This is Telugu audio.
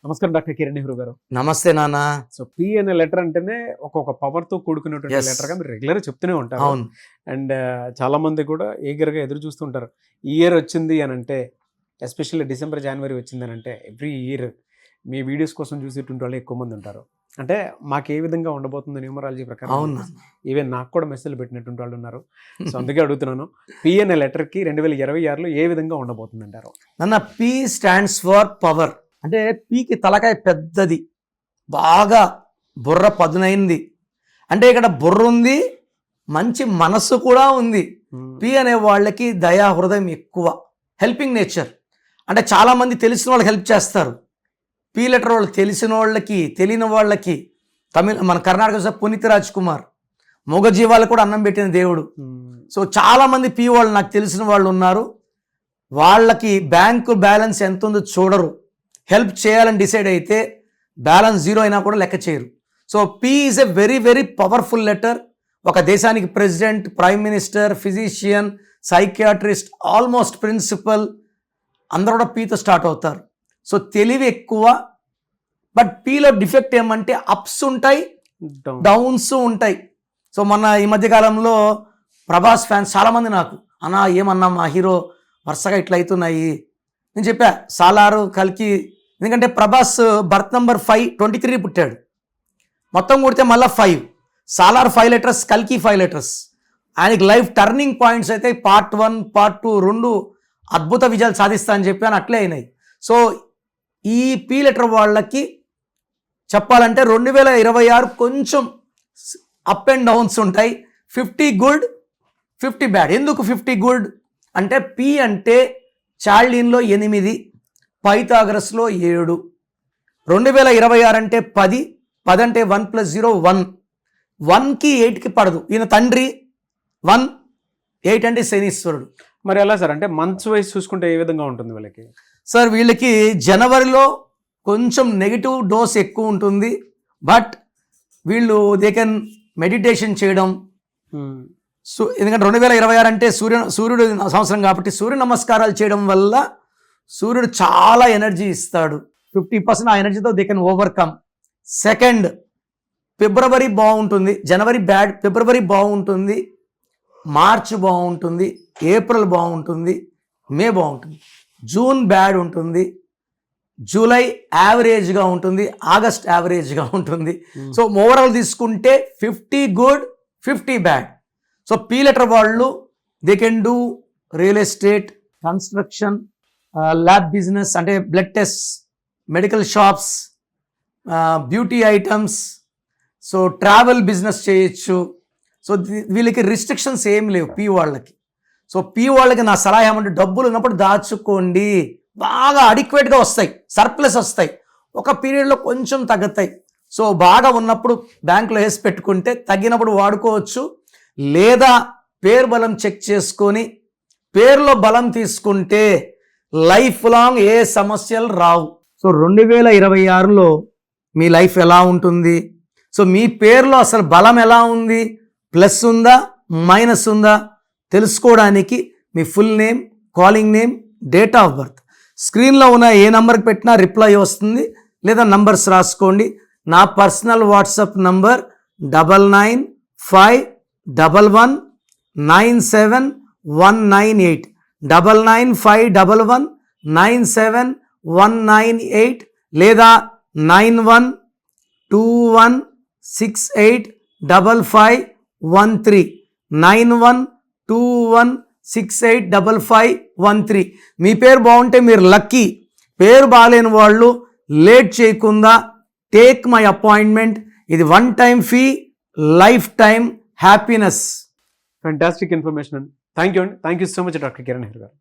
నమస్కారం డాక్టర్ కిరణ్ నెహ్రూ గారు. నమస్తే నాన్న. సో పి అనే లెటర్ అంటేనే ఒక్కొక్క పవర్ తో కూడుకున్నటువంటి Yes. లెటర్ గా మీరు రెగ్యులర్ చెప్తూనే ఉంటారు. అవును. అండ్ చాలా మంది కూడా ఈగర్ గా ఎదురు చూస్తుంటారు. ఈ ఇయర్ వచ్చింది అని అంటే, ఎస్పెషల్లీ డిసెంబర్ జనవరి వచ్చింది అని అంటే ఎవ్రీ ఇయర్ మీ వీడియోస్ కోసం చూసేటువంటి వాళ్ళు ఎక్కువ మంది ఉంటారు. అంటే మాకు ఏ విధంగా ఉండబోతుంది న్యూమరాలజీ ప్రకారం. అవును నాన్న. ఈవెన్ నాకు కూడా మెసేజ్ పెట్టినటువంటి వాళ్ళు ఉన్నారు. సో అందుకే అడుగుతున్నాను, పి అనే లెటర్ కి 2026లో ఏ విధంగా ఉండబోతుంది అంటారు? నాన్న, పి స్టాండ్స్ ఫర్ పవర్. అంటే పికి తలకాయ పెద్దది, బాగా బుర్ర పదునైంది. అంటే ఇక్కడ బుర్ర ఉంది, మంచి మనస్సు కూడా ఉంది. పి అనే వాళ్ళకి దయా హృదయం ఎక్కువ, హెల్పింగ్ నేచర్. అంటే చాలామంది తెలిసిన వాళ్ళకి హెల్ప్ చేస్తారు. పి లెటర్ వాళ్ళు తెలిసిన వాళ్ళకి, తెలియని వాళ్ళకి. మన కర్ణాటక పునీత్ రాజ్ కుమార్, మూగజీవాలు కూడా అన్నం పెట్టిన దేవుడు. సో చాలామంది పి వాళ్ళు నాకు తెలిసిన వాళ్ళు ఉన్నారు. వాళ్ళకి బ్యాంకు బ్యాలెన్స్ ఎంత ఉందో చూడరు. హెల్ప్ చేయాలని డిసైడ్ అయితే బ్యాలెన్స్ జీరో అయినా కూడా లెక్క చేయరు. So P is a very very powerful letter. ఒక దేశానికి president, prime minister, physician, psychiatrist, almost principal అందరూ కూడా పీతో స్టార్ట్ అవుతారు. సో తెలివి ఎక్కువ. బట్ పీలో డిఫెక్ట్ ఏమంటే అప్స్ ఉంటాయి, డౌన్స్ ఉంటాయి. సో మొన్న ఈ మధ్యకాలంలో ప్రభాస్ ఫ్యాన్స్ చాలామంది నాకు, అన్నా ఏమన్నా మా హీరో వరుసగా ఇట్లా అవుతున్నాయి. నేను చెప్పా సాలారు కల్కి, ఎందుకంటే ప్రభాస్ బర్త్ నెంబర్ 5/23 పుట్టాడు. మొత్తం కొడితే మళ్ళీ 5. సాలార్ 5 లెటర్స్, కల్కి 5 లెటర్స్. ఆయనకి లైఫ్ టర్నింగ్ పాయింట్స్ అయితే పార్ట్ 1, పార్ట్ 2 రెండు అద్భుత విజయాలు సాధిస్తా అని చెప్పి అట్లే అయినాయి. సో ఈ పి లెటర్ వాళ్ళకి చెప్పాలంటే 2026 కొంచెం అప్ అండ్ డౌన్స్ ఉంటాయి. 50 గుడ్, 50 బ్యాడ్. ఎందుకు 50 గుడ్ అంటే పి అంటే చార్లిన్లో 8, పైథాగరస్లో 7. 2026 అంటే 10. 10 అంటే 1 + 0 1. 1కి 8కి పడదు. ఈయన తండ్రి 1, 8 అంటే శనీశ్వరుడు. మరి ఎలా సార్, అంటే మంత్స్ వైజ్ చూసుకుంటే ఏ విధంగా ఉంటుంది వీళ్ళకి? సార్ వీళ్ళకి జనవరిలో కొంచెం నెగిటివ్ డోస్ ఎక్కువ ఉంటుంది. బట్ వీళ్ళు దే కెన్ మెడిటేషన్ చేయడం. ఎందుకంటే 2026 అంటే సూర్యుడు సంవత్సరం కాబట్టి సూర్య నమస్కారాలు చేయడం వల్ల సూర్యుడు చాలా ఎనర్జీ ఇస్తాడు. 50% ఆ ఎనర్జీతో దే కెన్ ఓవర్కమ్. సెకండ్, ఫిబ్రవరి బాగుంటుంది, జనవరి బ్యాడ్, ఫిబ్రవరి బాగుంటుంది, మార్చ్ బాగుంటుంది, ఏప్రిల్ బాగుంటుంది, మే బాగుంటుంది, జూన్ బ్యాడ్ ఉంటుంది, జూలై యావరేజ్గా ఉంటుంది, ఆగస్ట్ యావరేజ్గా ఉంటుంది. సో ఓవరాల్ తీసుకుంటే 50 good, 50 bad. So P letter వాళ్ళు they can do real estate, construction, lab business అంటే blood test, medical shops, beauty items, so travel business చేయొచ్చు. సో వీళ్ళకి రిస్ట్రిక్షన్స్ ఏం లేవు పి వాళ్ళకి. సో పి వాళ్ళకి నా సలహా ఏమంటే డబ్బులు ఉన్నప్పుడు దాచుకోండి, బాగా అడిక్వేట్గా వస్తాయి, సర్ప్లస్ వస్తాయి. ఒక పీరియడ్లో కొంచెం తగ్గుతాయి. సో బాగా ఉన్నప్పుడు బ్యాంకులో వేసి పెట్టుకుంటే తగ్గినప్పుడు వాడుకోవచ్చు. లేదా పేరు బలం చెక్ చేసుకొని పేరులో బలం తీసుకుంటే లైఫ్ లాంగ్ ఏ సమస్యలు రావు. సో 2026లో మీ లైఫ్ ఎలా ఉంటుంది, సో మీ పేరులో అసలు బలం ఎలా ఉంది, ప్లస్ ఉందా మైనస్ ఉందా తెలుసుకోవడానికి మీ full name, calling name, date of birth స్క్రీన్లో ఉన్న ఏ నంబర్కి పెట్టినా రిప్లై వస్తుంది. లేదా నంబర్స్ రాసుకోండి. నా పర్సనల్ వాట్సాప్ నంబర్ 9951197198 9951197198 లేదా 9121685513 9121685513. మీ పేరు బాగుంటే మీరు లక్కీ. పేరు బాగాలేని వాళ్ళు లేట్ చేయకుండా టేక్ మై అపాయింట్మెంట్. ఇది 1 time fee, life time happiness. Fantastic information అండి. థ్యాంక్ యూ అండి. Thank you so much doctor Kiran Nehru గారు.